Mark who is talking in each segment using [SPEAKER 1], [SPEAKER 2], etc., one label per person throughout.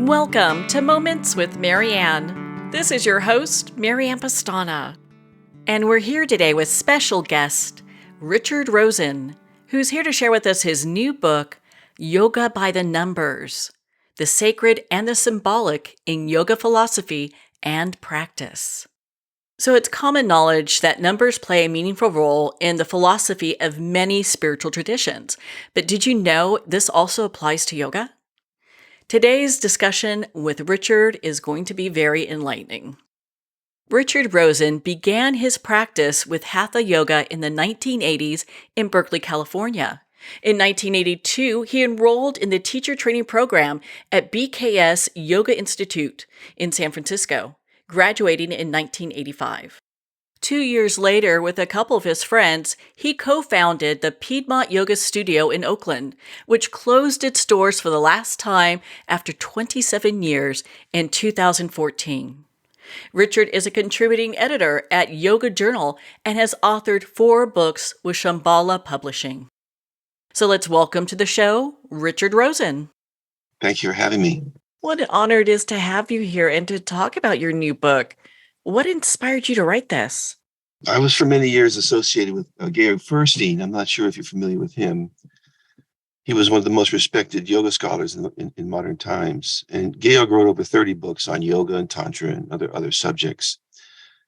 [SPEAKER 1] Welcome to Moments with Marianne. This is your host, Marianne Pastana. And we're here today with special guest, Richard Rosen, who's here to share with us his new book, Yoga by the Numbers, the Sacred and the Symbolic in Yoga Philosophy and Practice. So it's common knowledge that numbers play a meaningful role in the philosophy of many spiritual traditions. But did you know this also applies to yoga? Today's discussion with Richard is going to be very enlightening. Richard Rosen began his practice with Hatha Yoga in the 1980s in Berkeley, California. In 1982, he enrolled in the teacher training program at BKS Yoga Institute in San Francisco, graduating in 1985. 2 years later, with a couple of his friends, he co-founded the Piedmont Yoga Studio in Oakland, which closed its doors for the last time after 27 years in 2014. Richard is a contributing editor at Yoga Journal and has authored 4 books with Shambhala Publishing. So let's welcome to the show, Richard Rosen.
[SPEAKER 2] Thank you for having me.
[SPEAKER 1] What an honor it is to have you here and to talk about your new book. What inspired you to write this?
[SPEAKER 2] I was for many years associated with Georg Furstein. I'm not sure if you're familiar with him. He was one of the most respected yoga scholars in modern times. And Georg wrote over 30 books on yoga and tantra and other subjects.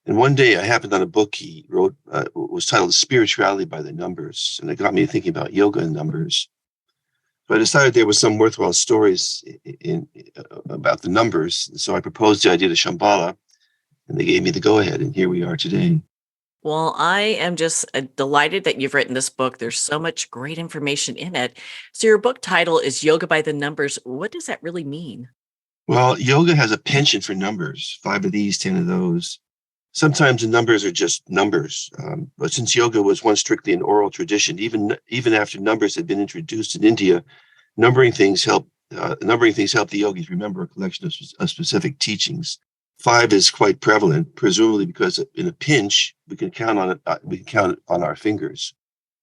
[SPEAKER 2] And one day I happened on a book he wrote, was titled Spirituality by the Numbers. And it got me thinking about yoga and numbers. So I decided there was some worthwhile stories about the numbers. So I proposed the idea to Shambhala. And they gave me the go-ahead, and here we are today.
[SPEAKER 1] Well, I am just delighted that you've written this book. There's so much great information in it. So your book title is Yoga by the Numbers. What does that really mean?
[SPEAKER 2] Well, yoga has a penchant for numbers, 5 of these, 10 of those. Sometimes the numbers are just numbers. But since yoga was once strictly an oral tradition, even after numbers had been introduced in India, numbering things help the yogis remember a collection of specific teachings. 5 is quite prevalent, presumably because in a pinch we can count on it. We can count it on our fingers.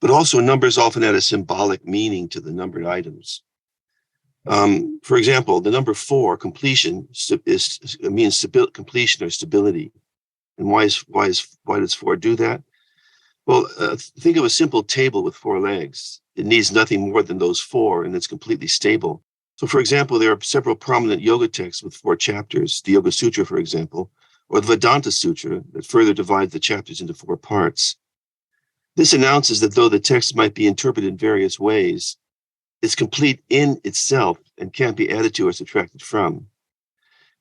[SPEAKER 2] But also, numbers often add a symbolic meaning to the numbered items. For example, the number 4, completion, means completion or stability. And why does 4 do that? Well, think of a simple table with 4 legs. It needs nothing more than those 4, and it's completely stable. So, for example, there are several prominent yoga texts with 4 chapters, the Yoga Sutra, for example, or the Vedanta Sutra that further divides the chapters into 4 parts. This announces that though the text might be interpreted in various ways, it's complete in itself and can't be added to or subtracted from.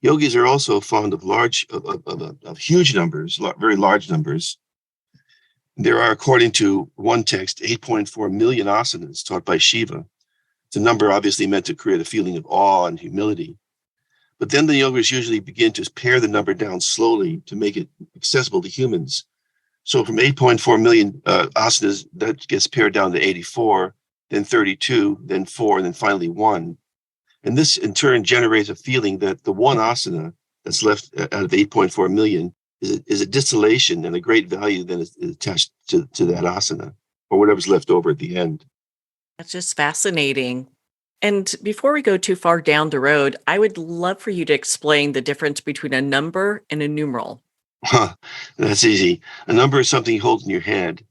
[SPEAKER 2] Yogis are also fond of huge numbers, very large numbers. There are, according to one text, 8.4 million asanas taught by Shiva. It's a number obviously meant to create a feeling of awe and humility. But then the yogis usually begin to pare the number down slowly to make it accessible to humans. So from 8.4 million asanas, that gets pared down to 84, then 32, then 4, and then finally 1. And this in turn generates a feeling that the one asana that's left out of 8.4 million is a distillation and a great value then is attached to that asana or whatever's left over at the end.
[SPEAKER 1] That's just fascinating. And before we go too far down the road, I would love for you to explain the difference between a number and a numeral.
[SPEAKER 2] That's easy. A number is something you hold in your hand.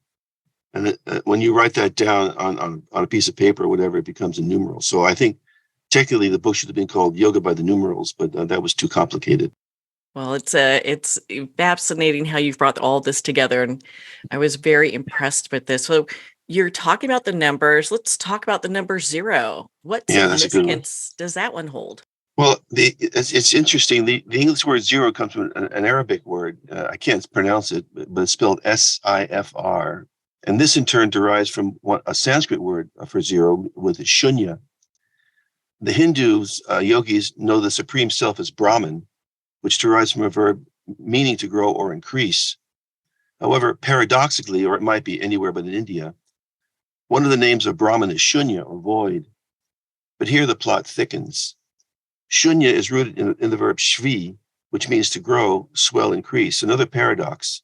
[SPEAKER 2] And when you write that down on a piece of paper or whatever, it becomes a numeral. So I think technically the book should have been called Yoga by the Numerals, but that was too complicated.
[SPEAKER 1] Well, it's fascinating how you've brought all this together, and I was very impressed with this. So you're talking about the numbers. Let's talk about the number 0. What
[SPEAKER 2] That's a good one.
[SPEAKER 1] significance does that one hold?
[SPEAKER 2] Well, it's interesting. The English word 0 comes from an Arabic word. I can't pronounce it, but it's spelled Sifr. And this in turn derives from a Sanskrit word for 0 with shunya. The Hindus, yogis, know the supreme self as Brahman, which derives from a verb meaning to grow or increase. However, paradoxically, or it might be anywhere but in India, one of the names of Brahman is Shunya, or void. But here the plot thickens. Shunya is rooted in the verb shvi, which means to grow, swell, increase. Another paradox.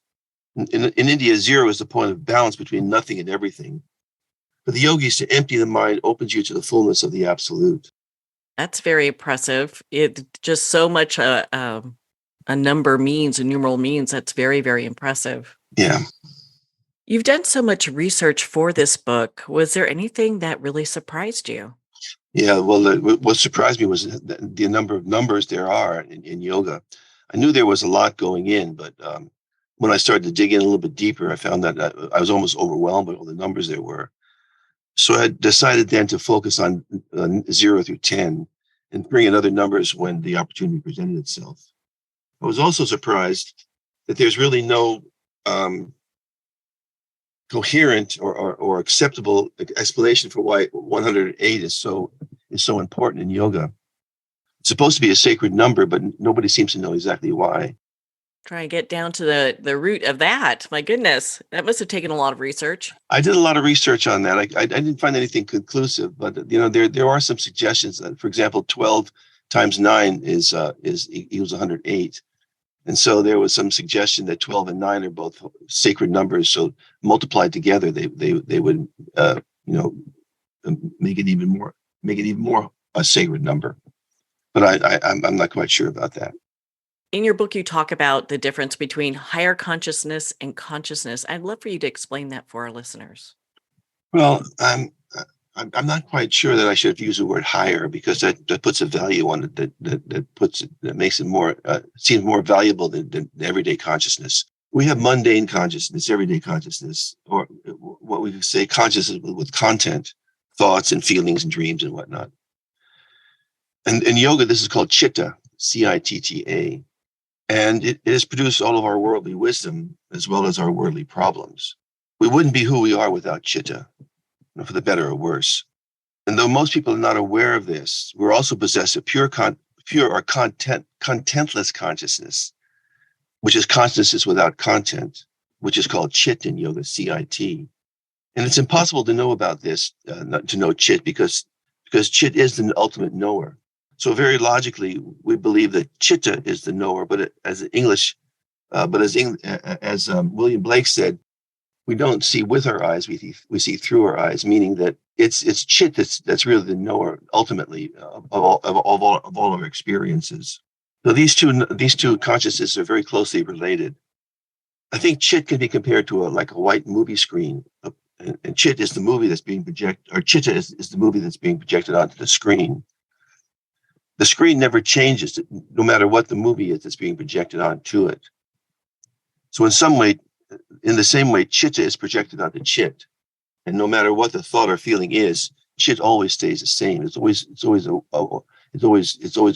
[SPEAKER 2] In India, 0 is the point of balance between nothing and everything. For the yogis, to empty the mind opens you to the fullness of the absolute.
[SPEAKER 1] That's very impressive. It just so much a number means, a numeral means. That's very, very impressive.
[SPEAKER 2] Yeah.
[SPEAKER 1] You've done so much research for this book. Was there anything that really surprised you?
[SPEAKER 2] Yeah. Well, what surprised me was the number of numbers there are in yoga. I knew there was a lot going in, but when I started to dig in a little bit deeper, I found that I was almost overwhelmed by all the numbers there were. So I decided then to focus on 0 through 10 and bring in other numbers when the opportunity presented itself. I was also surprised that there's really no coherent or acceptable explanation for why 108 is so important in yoga. It's supposed to be a sacred number, but nobody seems to know exactly why.
[SPEAKER 1] Try and get down to the root of that. My goodness, that must have taken a lot of research.
[SPEAKER 2] I did a lot of research on that. I didn't find anything conclusive, but there are some suggestions that, for example, 12 times 9 is equals 108. And so there was some suggestion that 12 and 9 are both sacred numbers. So multiplied together, they would make it even more a sacred number. But I'm not quite sure about that.
[SPEAKER 1] In your book, you talk about the difference between higher consciousness and consciousness. I'd love for you to explain that for our listeners.
[SPEAKER 2] Well, I'm not quite sure that I should use the word higher, because that puts a value on it that makes it more seems more valuable than everyday consciousness. We have mundane consciousness, everyday consciousness, or what we could say consciousness with content, thoughts and feelings and dreams and whatnot. And in yoga, this is called chitta, Citta, and it has produced all of our worldly wisdom as well as our worldly problems. We wouldn't be who we are without chitta, for the better or worse. And though most people are not aware of this, we're also possessed of pure or contentless consciousness, which is consciousness without content, which is called chit in yoga, CIT. And it's impossible to know about this, not to know chit, because chit is the ultimate knower. So very logically, we believe that chitta is the knower, but as William Blake said, we don't see with our eyes, we see through our eyes, meaning that it's chit that's really the knower ultimately of all our experiences. So these two consciousnesses are very closely related. I think chit can be compared to like a white movie screen, and chit is the movie that's being projected, or chitta is the movie that's being projected onto the screen. The screen never changes, no matter what the movie is that's being projected onto it. So in the same way, chitta is projected onto chit, and no matter what the thought or feeling is, chit always stays the same. It's always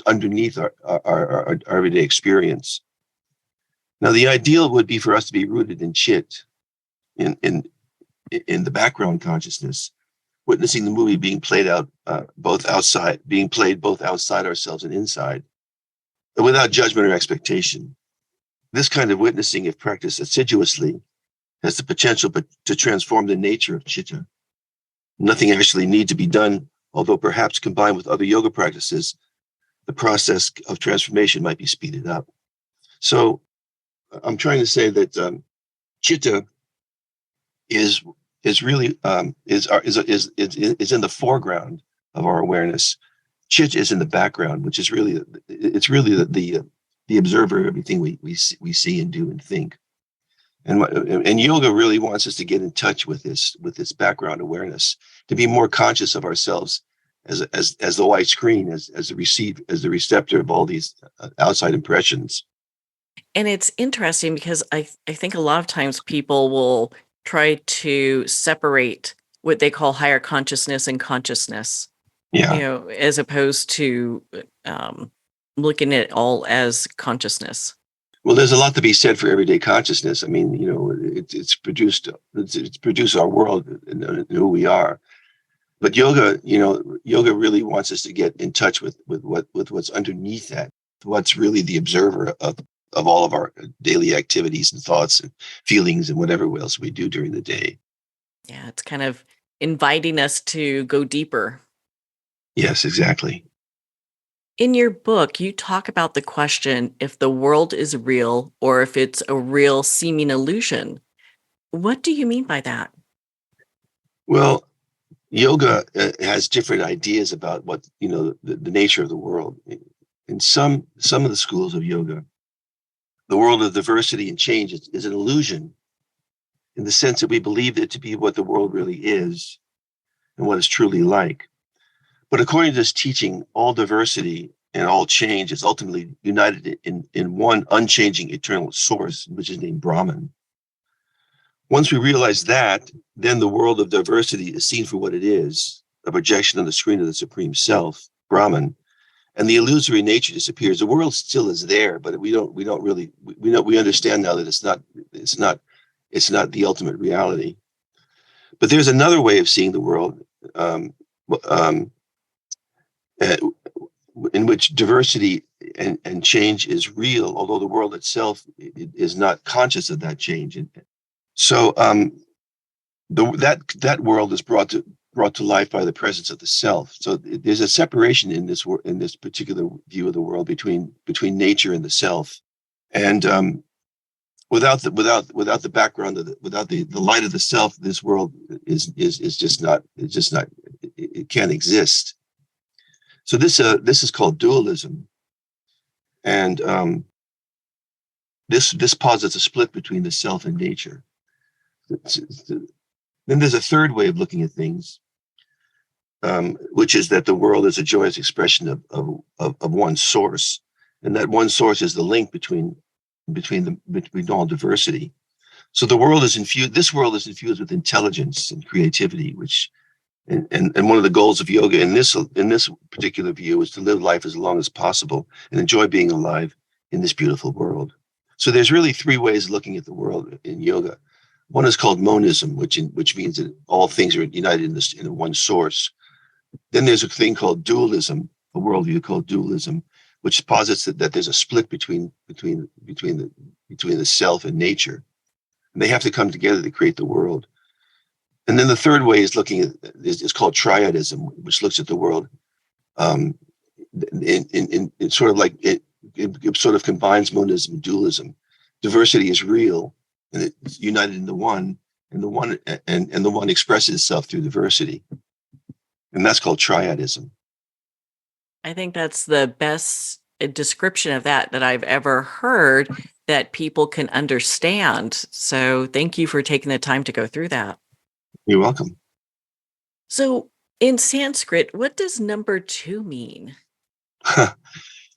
[SPEAKER 2] underneath our everyday experience. Now, the ideal would be for us to be rooted in chit, in the background consciousness, witnessing the movie being played out both outside ourselves and inside, without judgment or expectation. This kind of witnessing, if practiced assiduously, has the potential to transform the nature of chitta. Nothing actually needs to be done, although perhaps combined with other yoga practices, the process of transformation might be speeded up. So I'm trying to say that chitta is really is in the foreground of our awareness. Chit is in the background, which is really the observer of everything we see and do and think. And yoga really wants us to get in touch with this background awareness, to be more conscious of ourselves as the white screen, as the receptor of all these outside impressions.
[SPEAKER 1] And it's interesting because I think a lot of times people will try to separate what they call higher consciousness and consciousness,
[SPEAKER 2] Yeah.
[SPEAKER 1] as opposed to looking at it all as consciousness.
[SPEAKER 2] Well, there's a lot to be said for everyday consciousness. I mean, it's produced our world and who we are. But yoga really wants us to get in touch with what's underneath that, what's really the observer of all of our daily activities and thoughts and feelings and whatever else we do during the day.
[SPEAKER 1] Yeah, it's kind of inviting us to go deeper.
[SPEAKER 2] Yes, exactly.
[SPEAKER 1] In your book, you talk about the question if the world is real or if it's a real seeming illusion. What do you mean by that?
[SPEAKER 2] Well, yoga has different ideas about what, the nature of the world. In some of the schools of yoga, the world of diversity and change is an illusion, in the sense that we believe it to be what the world really is and what it's truly like. But according to this teaching, all diversity and all change is ultimately united in one unchanging eternal source, which is named Brahman. Once we realize that, then the world of diversity is seen for what it is, a projection on the screen of the Supreme Self, Brahman, and the illusory nature disappears. The world still is there, but we understand now that it's not the ultimate reality. But there's another way of seeing the world, in which diversity and change is real, although the world itself is not conscious of that change. And so that world is brought to life by the presence of the self. So there's a separation in this particular view of the world between nature and the self. And without the background without the light of the self, this world is just not, it can't exist. So this is called dualism, and this posits a split between the self and nature. Then there's a third way of looking at things, which is that the world is a joyous expression of one source, and that one source is the link between all diversity. So the world is infused. This world is infused with intelligence and creativity, which. And one of the goals of yoga in this particular view is to live life as long as possible and enjoy being alive in this beautiful world. So there's really three ways of looking at the world in yoga. One is called monism, which means that all things are united in one source. Then there's a thing called dualism, a worldview called dualism, which posits that there's a split between the self and nature, and they have to come together to create the world. And then the third way is called triadism, which looks at the world in sort of like it sort of combines monism and dualism. Diversity is real, and it's united in the one, and the one expresses itself through diversity, and that's called triadism.
[SPEAKER 1] I think that's the best description of that I've ever heard that people can understand. So thank you for taking the time to go through that.
[SPEAKER 2] You're welcome.
[SPEAKER 1] So in Sanskrit, what does number 2 mean?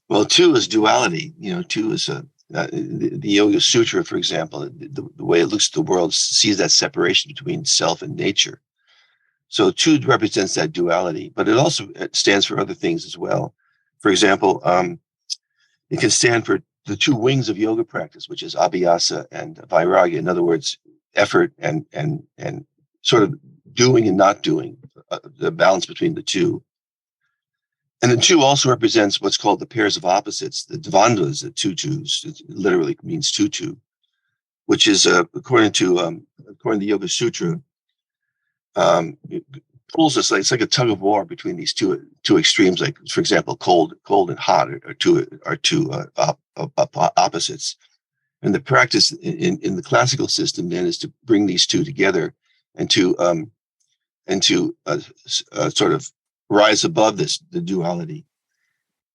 [SPEAKER 2] Well, 2 is duality. 2 is the Yoga Sutra, for example, the way it looks at the world sees that separation between self and nature. So 2 represents that duality, but it stands for other things as well. For example, it can stand for the 2 wings of yoga practice, which is abhyasa and vairagya. In other words, effort and sort of doing and not doing, the balance between the 2. And the 2 also represents what's called the pairs of opposites, the dvandas, the tutus. It literally means tutu, which is according to the Yoga Sutra, it pulls us like it's like a tug of war between these two extremes. Like, for example, cold and hot are two opposites. And the practice in the classical system then is to bring these 2 together and to sort of rise above the duality,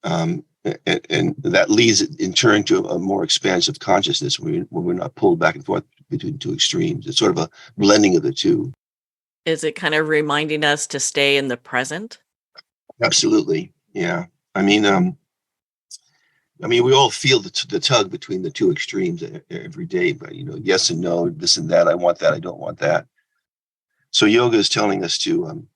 [SPEAKER 2] and that leads in turn to a more expansive consciousness when we're not pulled back and forth between 2 extremes. It's sort of a blending of the 2.
[SPEAKER 1] Is it kind of reminding us to stay in the present?
[SPEAKER 2] Absolutely, yeah. I mean, we all feel the tug between the 2 extremes every day, but yes and no, this and that. I want that. I don't want that. So yoga is telling us to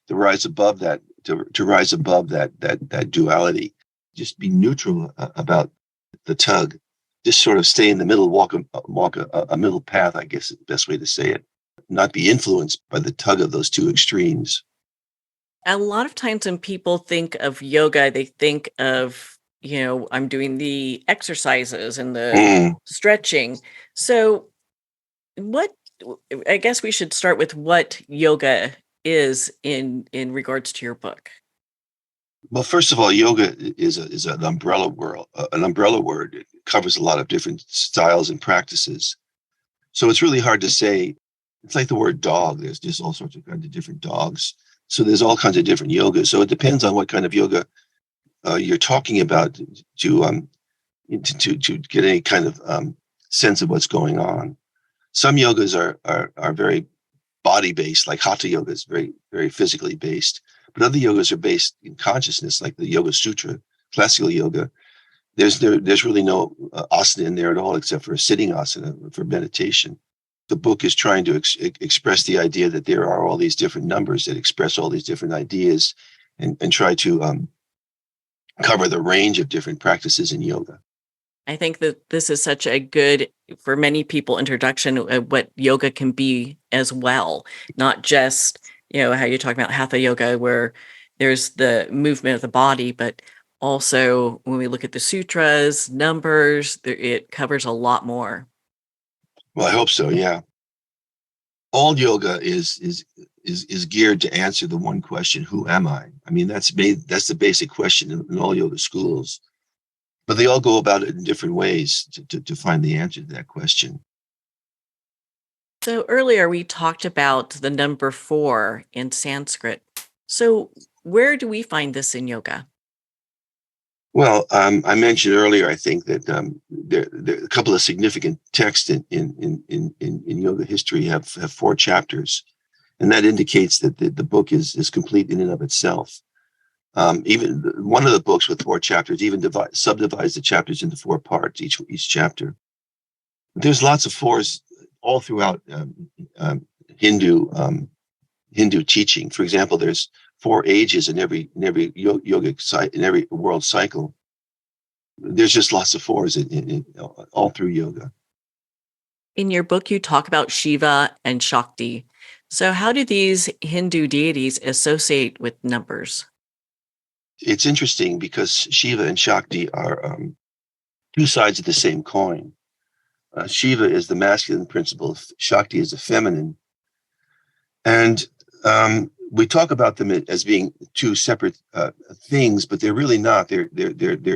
[SPEAKER 2] rise above that, to rise above that duality. Just be neutral about the tug. Just sort of stay in the middle, walk a middle path, I guess is the best way to say it. Not be influenced by the tug of those 2 extremes.
[SPEAKER 1] A lot of times when people think of yoga, they think of, I'm doing the exercises and the stretching. So I guess we should start with what yoga is in regards to your book.
[SPEAKER 2] Well, first of all, yoga is an umbrella word. It covers a lot of different styles and practices. So it's really hard to say. It's like the word dog. There's just all sorts of kinds of different dogs. So there's all kinds of different yogas. So it depends on what kind of yoga you're talking about to get any kind of sense of what's going on. Some yogas are very body based, like Hatha Yoga is very, very physically based. But other yogas are based in consciousness, like the Yoga Sutra, classical yoga. There's really no asana in there at all, except for a sitting asana for meditation. The book is trying to express the idea that there are all these different numbers that express all these different ideas, and try to cover the range of different practices in yoga.
[SPEAKER 1] I think that this is such a good, for many people, introduction of what yoga can be as well. Not just, how you talk about Hatha Yoga, where there's the movement of the body, but also when we look at the sutras, numbers, it covers a lot more.
[SPEAKER 2] Well, I hope so. Yeah. All yoga is geared to answer the one question: who am I? I mean, that's the basic question in all yoga schools. But they all go about it in different ways to find the answer to that question.
[SPEAKER 1] So earlier we talked about the number 4 in Sanskrit. So where do we find this in yoga?
[SPEAKER 2] Well, I mentioned earlier, I think that there a couple of significant texts in yoga history have 4 chapters, and that indicates that the book is complete in and of itself. Even one of the books with 4 chapters even subdivides the chapters into 4 parts, each chapter. There's lots of 4s all throughout Hindu teaching. For example, there's 4 ages in every yogic site, in every world cycle. There's just lots of 4s in all through yoga.
[SPEAKER 1] In your book, you talk about Shiva and Shakti. So how do these Hindu deities associate with numbers?
[SPEAKER 2] It's interesting because Shiva and Shakti are 2 sides of the same coin. Shiva is the masculine principle. Shakti is the feminine. And we talk about them as being 2 separate things, but they're really not. They're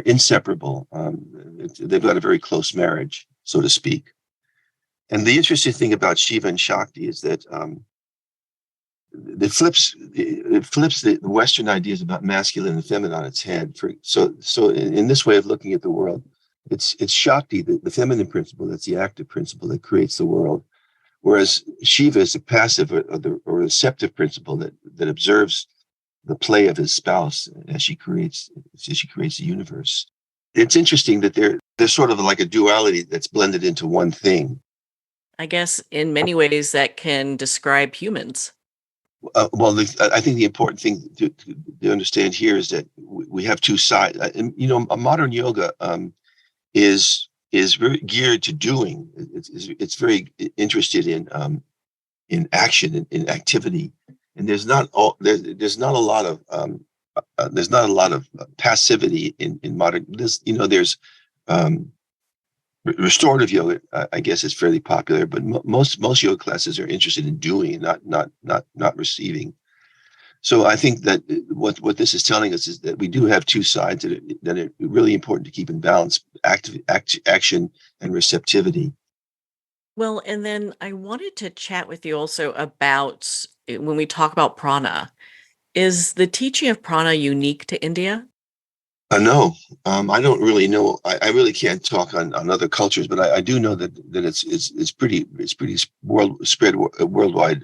[SPEAKER 2] inseparable. They've got a very close marriage, so to speak. And the interesting thing about Shiva and Shakti is that it flips the Western ideas about masculine and feminine on its head. So in this way of looking at the world, it's Shakti, the feminine principle, that's the active principle that creates the world, whereas Shiva is the passive or receptive principle that observes the play of his spouse as she creates the universe. It's interesting that there's sort of like a duality that's blended into one thing.
[SPEAKER 1] I guess in many ways that can describe humans.
[SPEAKER 2] I think the important thing to understand here is that we have 2 sides. And a modern yoga is very geared to doing. It's very interested in action, in activity, and there's not a lot of passivity in modern. There's restorative yoga, I guess, is fairly popular, but most yoga classes are interested in doing, not receiving. So I think that what this is telling us is that we do have 2 sides that are really important to keep in balance: action and receptivity.
[SPEAKER 1] Well, and then I wanted to chat with you also about when we talk about prana. Is the teaching of prana unique to India?
[SPEAKER 2] No, I don't really know. I really can't talk on other cultures, but I do know that it's pretty worldwide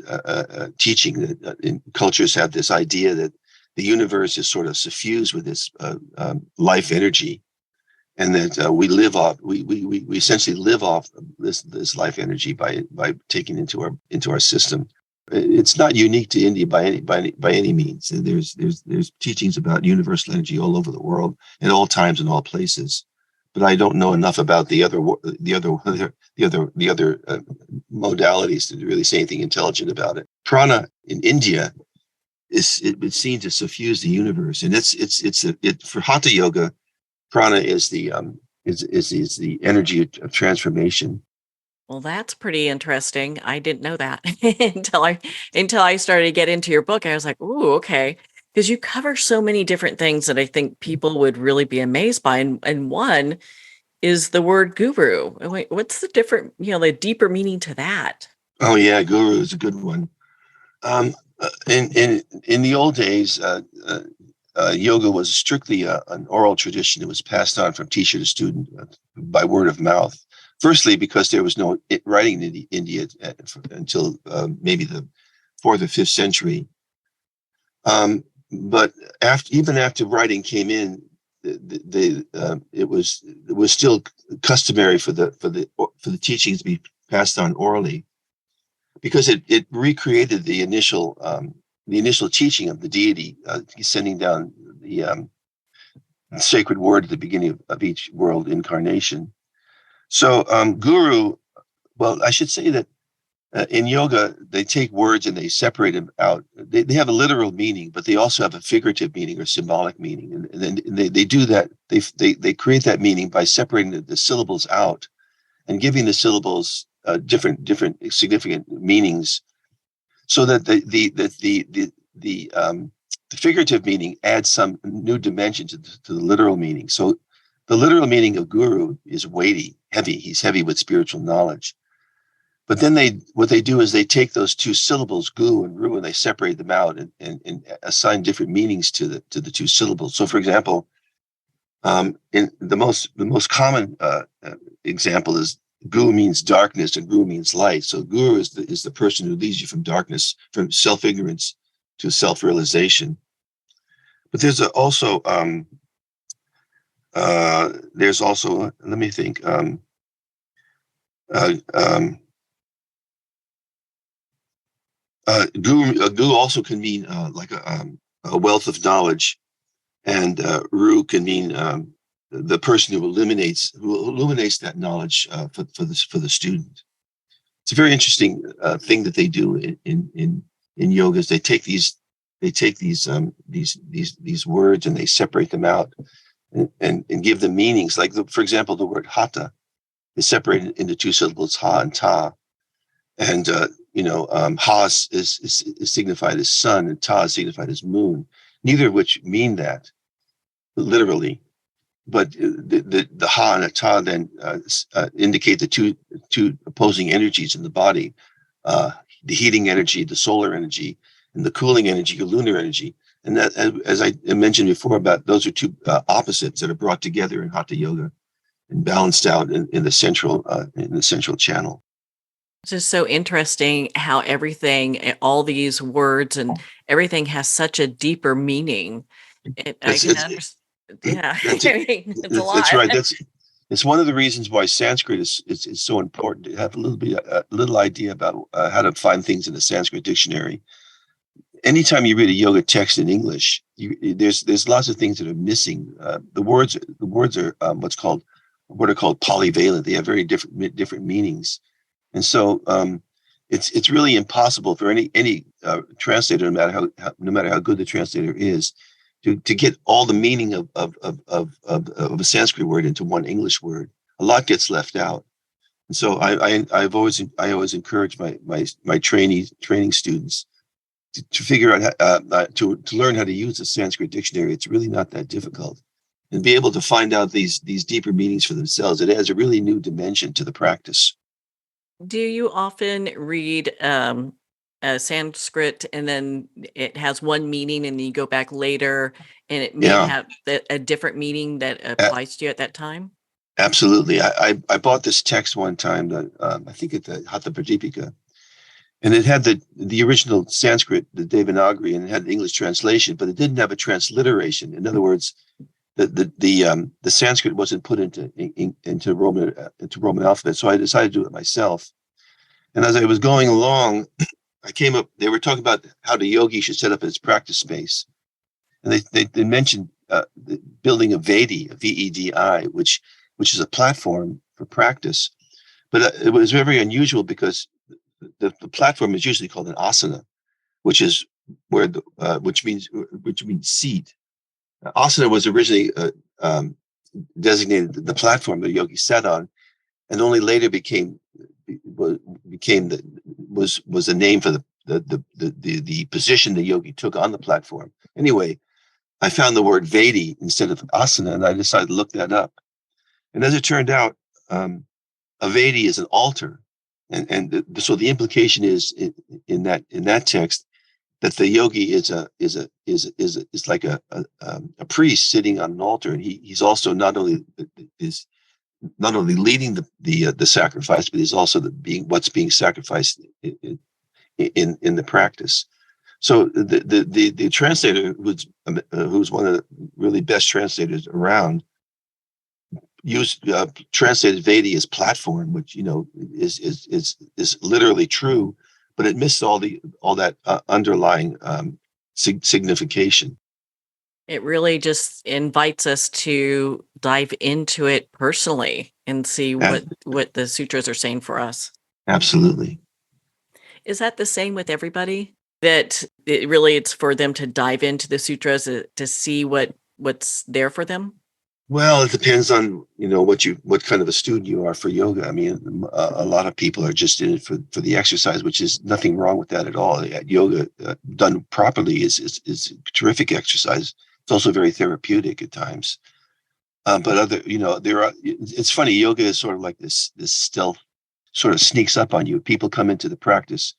[SPEAKER 2] teaching that cultures have this idea that the universe is sort of suffused with this life energy, and that we essentially live off this life energy by taking into our system. It's not unique to India by any means. There's teachings about universal energy all over the world at all times and all places, but I don't know enough about the other modalities to really say anything intelligent about it. Prana in India it's seen to suffuse the universe, and it's for Hatha Yoga. Prana is the energy of transformation.
[SPEAKER 1] Well, that's pretty interesting. I didn't know that until I started to get into your book. I was like, "Ooh, okay," because you cover so many different things that I think people would really be amazed by. And one is the word guru. Wait, what's the deeper meaning to that?
[SPEAKER 2] Oh yeah, guru is a good one. In the old days, yoga was strictly an oral tradition. It was passed on from teacher to student by word of mouth. Firstly, because there was no writing in India until maybe the 4th or 5th century. But even after writing came in, it was still customary for the teachings to be passed on orally, because it recreated the initial teaching of the deity, sending down the sacred word at the beginning of each world incarnation. So guru, well, I should say that in yoga, they take words and they separate them out. They have a literal meaning, but they also have a figurative meaning or symbolic meaning. And then they do that. They create that meaning by separating the syllables out and giving the syllables different significant meanings, so that the figurative meaning adds some new dimension to the literal meaning. So the literal meaning of guru is weighty, heavy. He's heavy with spiritual knowledge. But then what they do is they take those two syllables, gu and ru, and they separate them out and assign different meanings to the two syllables. So, for example, in the most common example is gu means darkness and ru means light. So guru is the person who leads you from darkness, from self-ignorance to self-realization. But there's also let me think. Gu also can mean like a wealth of knowledge, and ru can mean the person who illuminates that knowledge for the student. It's a very interesting thing that they do in yoga. Is they take these words and they separate them out and give them meanings. Like for example, the word hatha is separated into two syllables, ha and ta, and ha is signified as sun and ta is signified as moon. Neither of which mean that literally. But the ha and the ta then indicate the two opposing energies in the body, the heating energy, the solar energy, and the cooling energy, the lunar energy. And that, as I mentioned before, about those are two opposites that are brought together in Hatha Yoga and balanced out in the central channel.
[SPEAKER 1] It's just so interesting how all these words and everything has such a deeper meaning. I can understand. Yeah, it's a lot.
[SPEAKER 2] That's right. It's one of the reasons why Sanskrit is so important, to have a little idea about how to find things in a Sanskrit dictionary. Anytime you read a yoga text in English, there's lots of things that are missing. The words are what are called polyvalent. They have very different meanings, and so it's really impossible for any translator, no matter how good the translator is, to get all the meaning of a Sanskrit word into one English word. A lot gets left out, and so I always encourage my training students to figure out to learn how to use a Sanskrit dictionary. It's really not that difficult, and be able to find out these deeper meanings for themselves. It adds a really new dimension to the practice.
[SPEAKER 1] Do you often read Sanskrit and then it has one meaning and then you go back later and it may have a different meaning that applies to you at that time?
[SPEAKER 2] Absolutely. I bought this text one time that I think at the Hatha Pradipika, and it had the original Sanskrit, the Devanagari, and it had the English translation, but it didn't have a transliteration. In other words, the Sanskrit wasn't put into Roman alphabet. So I decided to do it myself. And as I was going along, they were talking about how the yogi should set up his practice space. And they mentioned building a Vedi, a VEDI, which is a platform for practice. But it was very unusual because the platform is usually called an asana, which is which means seat. Asana was originally designated the platform the yogi sat on, and only later became the name for the position the yogi took on the platform. Anyway, I found the word Vedi instead of asana, and I decided to look that up. And as it turned out, a Vedi is an altar, and so the implication is in that text that the yogi is like a priest sitting on an altar, and he's also not only leading the sacrifice, but he's also what's being sacrificed in the practice. So the translator, who's one of the really best translators around, translated Vedi as platform, which is literally true, but it missed all that underlying signification.
[SPEAKER 1] It really just invites us to dive into it personally and see what the sutras are saying for us.
[SPEAKER 2] Absolutely.
[SPEAKER 1] Is that the same with everybody? That it's for them to dive into the sutras to see what's there for them?
[SPEAKER 2] Well, it depends on what kind of a student you are for yoga. I mean, a lot of people are just in it for the exercise, which is nothing wrong with that at all. Yoga done properly is terrific exercise. It's also very therapeutic at times. But it's funny. Yoga is sort of like this stealth, sort of sneaks up on you. People come into the practice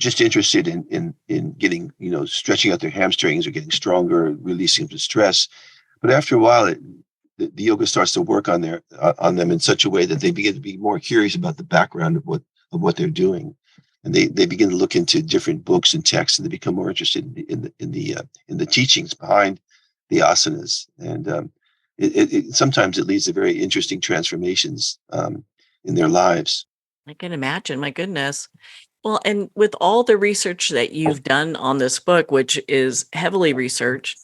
[SPEAKER 2] just interested in getting, stretching out their hamstrings or getting stronger, releasing the stress. But after a while, the yoga starts to work on them in such a way that they begin to be more curious about the background of what they're doing, and they begin to look into different books and texts, and they become more interested in the teachings behind the asanas. And sometimes it leads to very interesting transformations in their lives.
[SPEAKER 1] I can imagine. My goodness. Well, and with all the research that you've done on this book, which is heavily researched,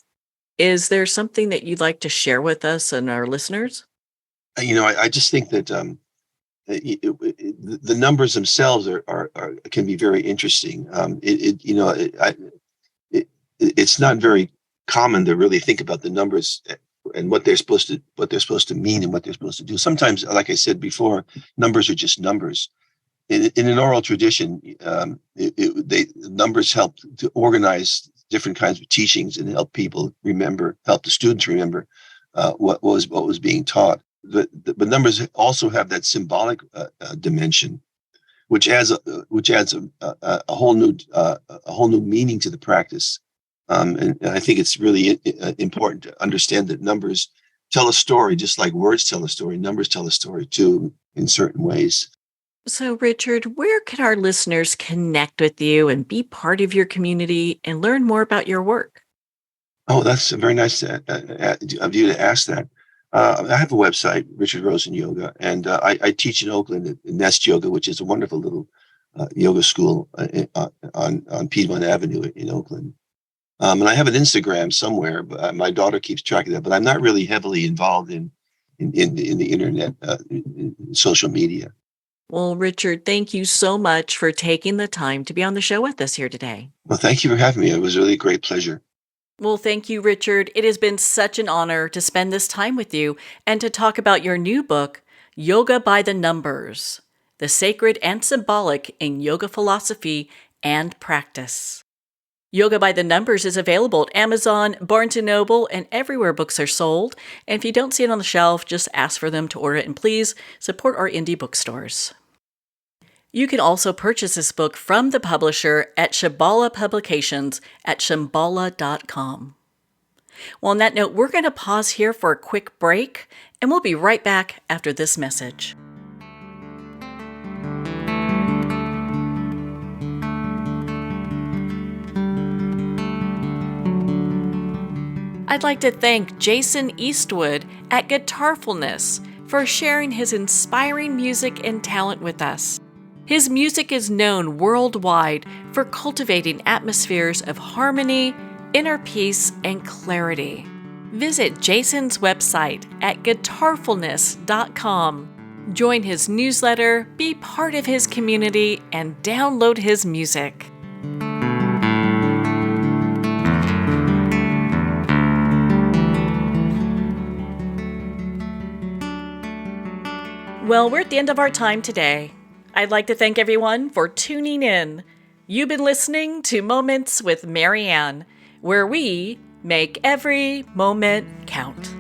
[SPEAKER 1] is there something that you'd like to share with us and our listeners?
[SPEAKER 2] I just think that the numbers themselves can be very interesting. It's not very common to really think about the numbers and what they're supposed to mean and what they're supposed to do. Sometimes, like I said before, numbers are just numbers. In an oral tradition, numbers help to organize different kinds of teachings and help the students remember what was being taught. But numbers also have that symbolic dimension, which adds a whole new meaning to the practice. And I think it's really important to understand that numbers tell a story, just like words tell a story. Numbers tell a story too, in certain ways.
[SPEAKER 1] So, Richard, where can our listeners connect with you and be part of your community and learn more about your work?
[SPEAKER 2] Oh, that's very nice of you to ask that. I have a website, Richard Rosen Yoga, and I teach in Oakland at Nest Yoga, which is a wonderful little yoga school on Piedmont Avenue in Oakland. And I have an Instagram somewhere, but my daughter keeps track of that. But I'm not really heavily involved in the internet, in social media.
[SPEAKER 1] Well, Richard, thank you so much for taking the time to be on the show with us here today.
[SPEAKER 2] Well, thank you for having me. It was really a great pleasure.
[SPEAKER 1] Well, thank you, Richard. It has been such an honor to spend this time with you and to talk about your new book, Yoga by the Numbers, the Sacred and Symbolic in Yoga Philosophy and Practice. Yoga by the Numbers is available at Amazon, Barnes & Noble, and everywhere books are sold. And if you don't see it on the shelf, just ask for them to order it, and please support our indie bookstores. You can also purchase this book from the publisher at Shambhala Publications at shambhala.com. Well, on that note, we're going to pause here for a quick break, and we'll be right back after this message. I'd like to thank Jason Eastwood at Guitarfulness for sharing his inspiring music and talent with us. His music is known worldwide for cultivating atmospheres of harmony, inner peace, and clarity. Visit Jason's website at guitarfulness.com. Join his newsletter, be part of his community, and download his music. Well, we're at the end of our time today. I'd like to thank everyone for tuning in. You've been listening to Moments with Marianne, where we make every moment count.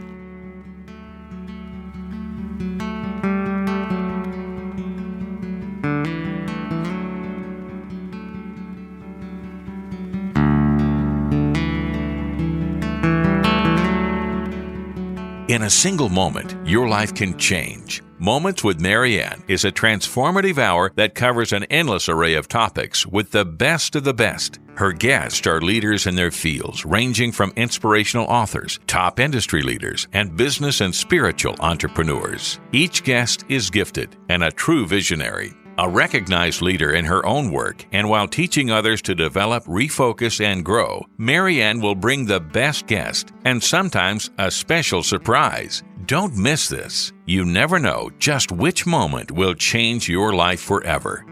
[SPEAKER 3] In a single moment, your life can change. Moments with Marianne is a transformative hour that covers an endless array of topics with the best of the best. Her guests are leaders in their fields, ranging from inspirational authors, top industry leaders, and business and spiritual entrepreneurs. Each guest is gifted and a true visionary, a recognized leader in her own work, and while teaching others to develop, refocus, and grow, Marianne will bring the best guest and sometimes a special surprise. Don't miss this. You never know just which moment will change your life forever.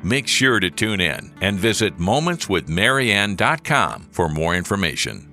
[SPEAKER 3] Make sure to tune in and visit momentswithmarianne.com for more information.